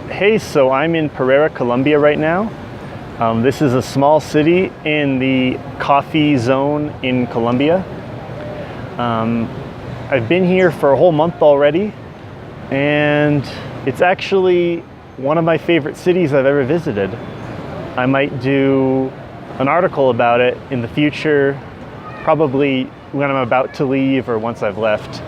Hey, so I'm in Pereira, Colombia right now. This is a small city in the coffee zone in Colombia. I've been here for a whole month already, and it's actually one of my favorite cities I've ever visited. I might do an article about it in the future, probably when I'm about to leave or once I've left.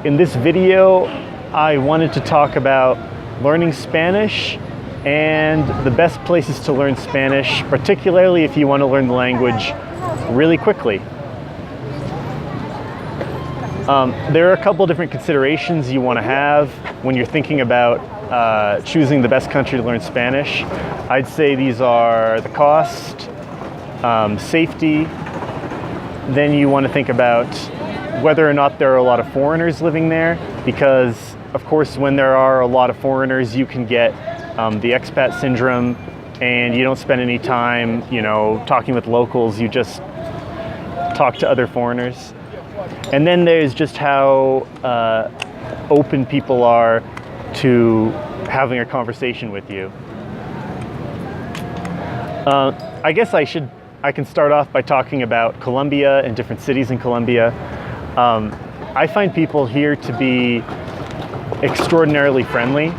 In this video, I wanted to talk about learning Spanish and the best places to learn Spanish, particularly if you want to learn the language really quickly. There are a couple different considerations you want to have when you're thinking about choosing the best country to learn Spanish. I'd say these are the cost, safety. Then you want to think about whether or not there are a lot of foreigners living there, because of course when there are a lot of foreigners you can get the expat syndrome and you don't spend any time, talking with locals, you just talk to other foreigners. And then there's just how open people are to having a conversation with you. I guess I can start off by talking about Colombia and different cities in Colombia. I find people here to be extraordinarily friendly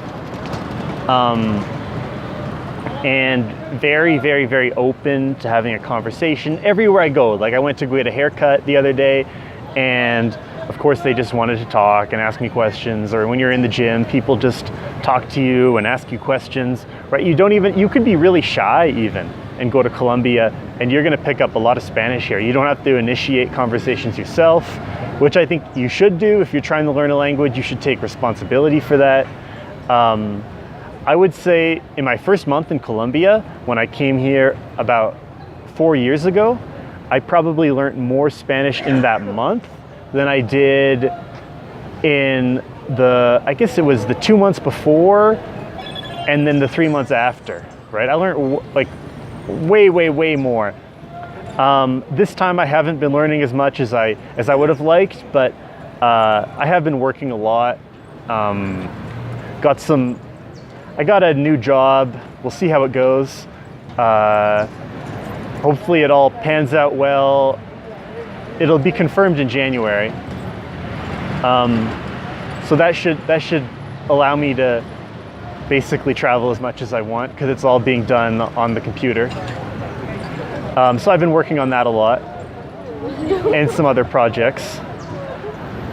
and very, very, very open to having a conversation everywhere I go. Like I went to go get a haircut the other day, and of course they just wanted to talk and ask me questions. Or when you're in the gym, people just talk to you and ask you questions, right? You could be really shy even and go to Colombia and you're gonna pick up a lot of Spanish here. You don't have to initiate conversations yourself, which I think you should do. If you're trying to learn a language, you should take responsibility for that. I would say in my first month in Colombia, when I came here about 4 years ago, I probably learned more Spanish in that month than I did in I guess it was the 2 months before and then the 3 months after, right? I learned like way, way, way more. This time I haven't been learning as much as I would have liked, but I have been working a lot. I got a new job. We'll see how it goes. Hopefully it all pans out well. It'll be confirmed in January. So that should allow me to basically travel as much as I want, because it's all being done on the computer. So I've been working on that a lot and some other projects.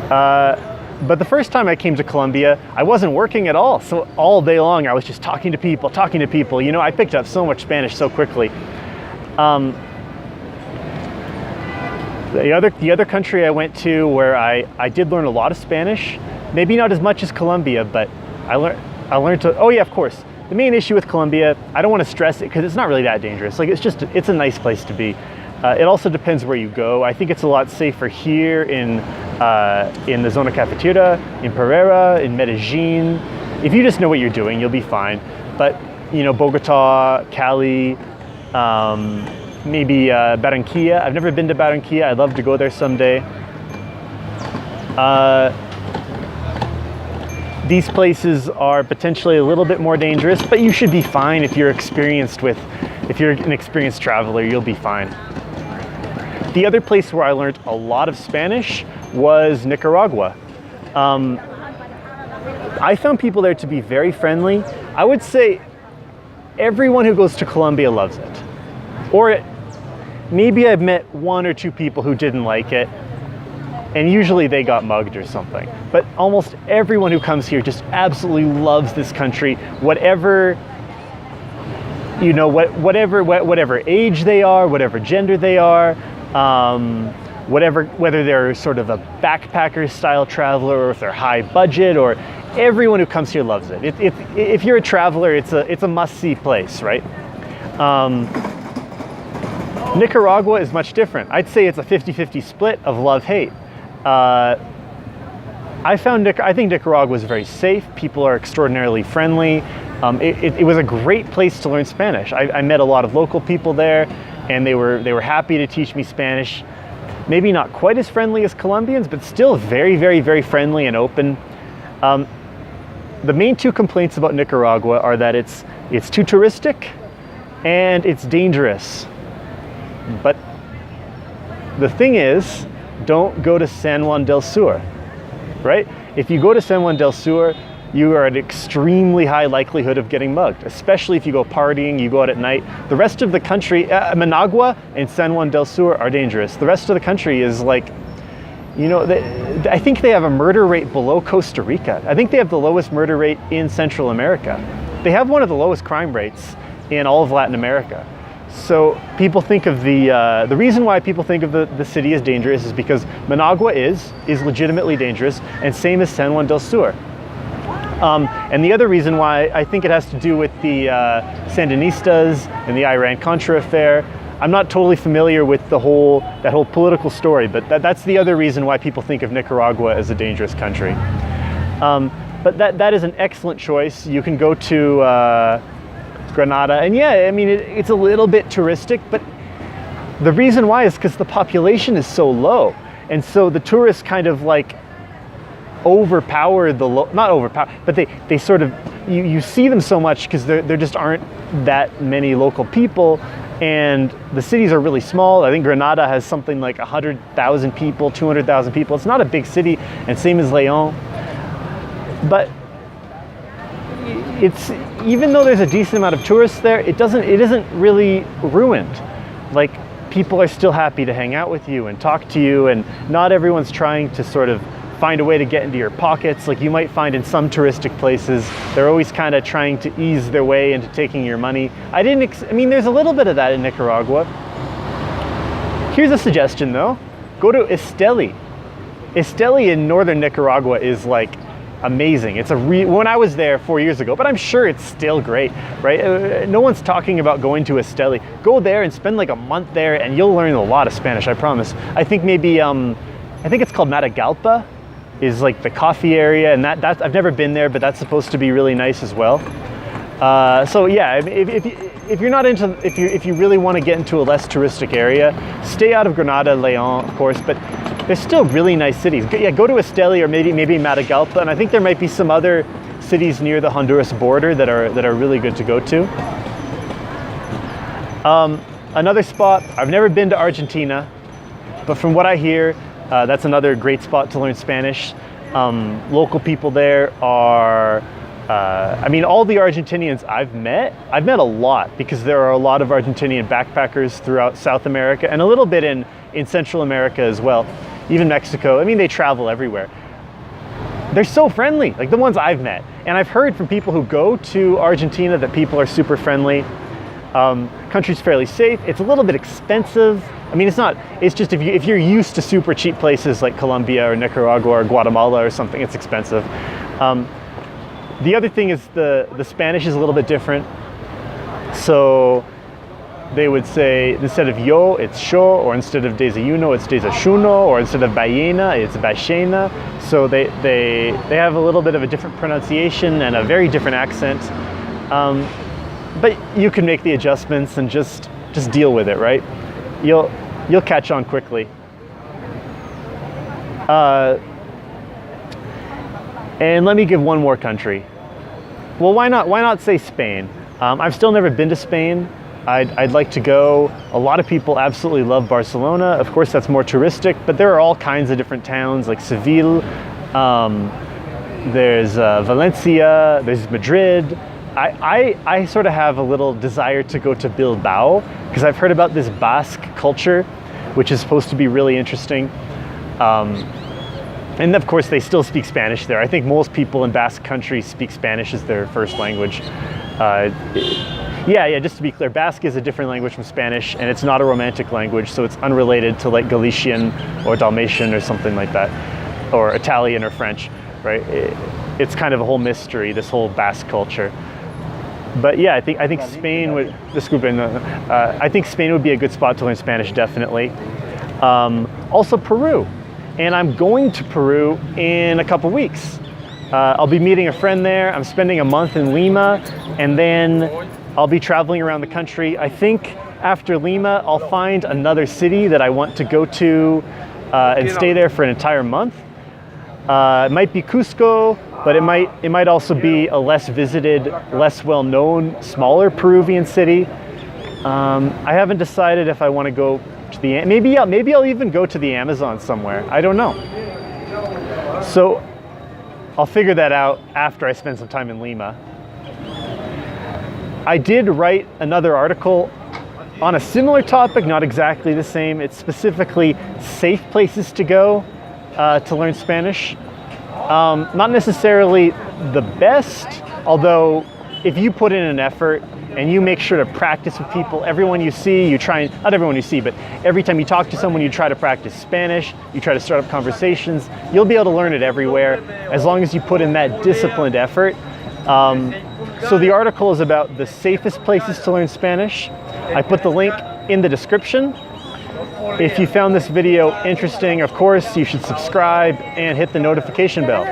But the first time I came to Colombia, I wasn't working at all. So all day long, I was just talking to people. I picked up so much Spanish so quickly. The other country I went to where I did learn a lot of Spanish, maybe not as much as Colombia, but I learned to, oh yeah, of course. The main issue with Colombia, I don't want to stress it because it's not really that dangerous. Like it's a nice place to be. It also depends where you go. I think it's a lot safer here in the Zona Cafetera, in Pereira, in Medellin. If you just know what you're doing, you'll be fine. But Bogota, Cali, maybe Barranquilla. I've never been to Barranquilla. I'd love to go there someday. These places are potentially a little bit more dangerous, but you should be fine if you're an experienced traveler, you'll be fine. The other place where I learned a lot of Spanish was Nicaragua. I found people there to be very friendly. I would say everyone who goes to Colombia loves it. Or maybe I've met 1 or 2 people who didn't like it, and usually they got mugged or something. But almost everyone who comes here just absolutely loves this country, whatever age they are, whatever gender they are, whether they're sort of a backpacker style traveler or if they're high budget, or everyone who comes here loves it. If you're a traveler, it's a must-see place, right? Nicaragua is much different. I'd say it's a 50-50 split of love-hate. I think Nicaragua was very safe. People are extraordinarily friendly. It was a great place to learn Spanish. I met a lot of local people there, and they were happy to teach me Spanish. Maybe not quite as friendly as Colombians, but still very, very, very friendly and open. the main two complaints about Nicaragua are that it's too touristic and it's dangerous. But the thing is, don't go to San Juan del Sur, right? If you go to San Juan del Sur, you are at extremely high likelihood of getting mugged, especially if you go partying, you go out at night. The rest of the country, Managua and San Juan del Sur are dangerous. The rest of the country is like, you know, I think they have a murder rate below Costa Rica. I think they have the lowest murder rate in Central America. They have one of the lowest crime rates in all of Latin America. So people think of the reason why people think of the city as dangerous is because Managua is legitimately dangerous, and same as San Juan del Sur. And the other reason why, I think it has to do with the Sandinistas and the Iran-Contra affair. I'm not totally familiar with that whole political story, but that's the other reason why people think of Nicaragua as a dangerous country. But that is an excellent choice. You can go to Granada, and yeah, I mean, it's a little bit touristic, but the reason why is because the population is so low, and so the tourists kind of like overpower not overpower, but they sort of, you see them so much because there just aren't that many local people, and the cities are really small. I think Granada has something like 100,000 people, 200,000 people. It's not a big city, and same as Leon. But it's, even though there's a decent amount of tourists there, it isn't really ruined. Like, people are still happy to hang out with you and talk to you, and not everyone's trying to sort of find a way to get into your pockets. Like you might find in some touristic places, they're always kind of trying to ease their way into taking your money. I mean, there's a little bit of that in Nicaragua. Here's a suggestion though. Go to Esteli. Esteli in northern Nicaragua is like amazing. It's when I was there 4 years ago, but I'm sure it's still great, right? No one's talking about going to Esteli. Go there and spend like a month there and you'll learn a lot of Spanish, I promise. I think maybe, I think it's called Matagalpa, is like the coffee area, and that's I've never been there, but that's supposed to be really nice as well. So yeah, if you're not into, if you really want to get into a less touristic area, stay out of Granada, Leon, of course, but there's still really nice cities. Yeah, go to Esteli or maybe Matagalpa, and I think there might be some other cities near the Honduras border that are really good to go to. Another spot, I've never been to Argentina, but from what I hear, that's another great spot to learn Spanish. Local people there are, I mean, all the Argentinians I've met a lot, because there are a lot of Argentinian backpackers throughout South America and a little bit in Central America as well, even Mexico. I mean, they travel everywhere. They're so friendly, like the ones I've met. And I've heard from people who go to Argentina that people are super friendly. Country's fairly safe. It's a little bit expensive. I mean, it's just if you're used to super cheap places like Colombia or Nicaragua or Guatemala or something, it's expensive. The other thing is the Spanish is a little bit different. So they would say, instead of yo, it's sho, or instead of desayuno, it's desayuno, or instead of ballena, it's ballena. So they have a little bit of a different pronunciation and a very different accent. But you can make the adjustments and just deal with it, right? You'll catch on quickly. And let me give one more country. Well, why not say Spain? I've still never been to Spain. I'd like to go. A lot of people absolutely love Barcelona. Of course, that's more touristic, but there are all kinds of different towns like Seville. There's Valencia. There's Madrid. I sort of have a little desire to go to Bilbao because I've heard about this Basque culture, which is supposed to be really interesting. And of course, they still speak Spanish there. I think most people in Basque country speak Spanish as their first language. Yeah, just to be clear, Basque is a different language from Spanish, and it's not a Romantic language, so it's unrelated to like Galician or Dalmatian or something like that, or Italian or French, right? It's kind of a whole mystery, this whole Basque culture. But yeah, I think Spain would. I think Spain would be a good spot to learn Spanish, definitely. Also Peru, and I'm going to Peru in a couple weeks. I'll be meeting a friend there. I'm spending a month in Lima, and then I'll be traveling around the country. I think after Lima, I'll find another city that I want to go to and stay there for an entire month. It might be Cusco, but it might also be a less visited, less well-known, smaller Peruvian city. I haven't decided if I want to go to the, maybe I'll even go to the Amazon somewhere. I don't know. So I'll figure that out after I spend some time in Lima. I did write another article on a similar topic, not exactly the same. It's specifically safe places to go to learn Spanish. Not necessarily the best, although if you put in an effort and you make sure to practice with people, everyone you see, you try, not everyone you see, but every time you talk to someone, you try to practice Spanish, you try to start up conversations, you'll be able to learn it everywhere as long as you put in that disciplined effort. So the article is about the safest places to learn Spanish. I put the link in the description. If you found this video interesting, of course, you should subscribe and hit the notification bell.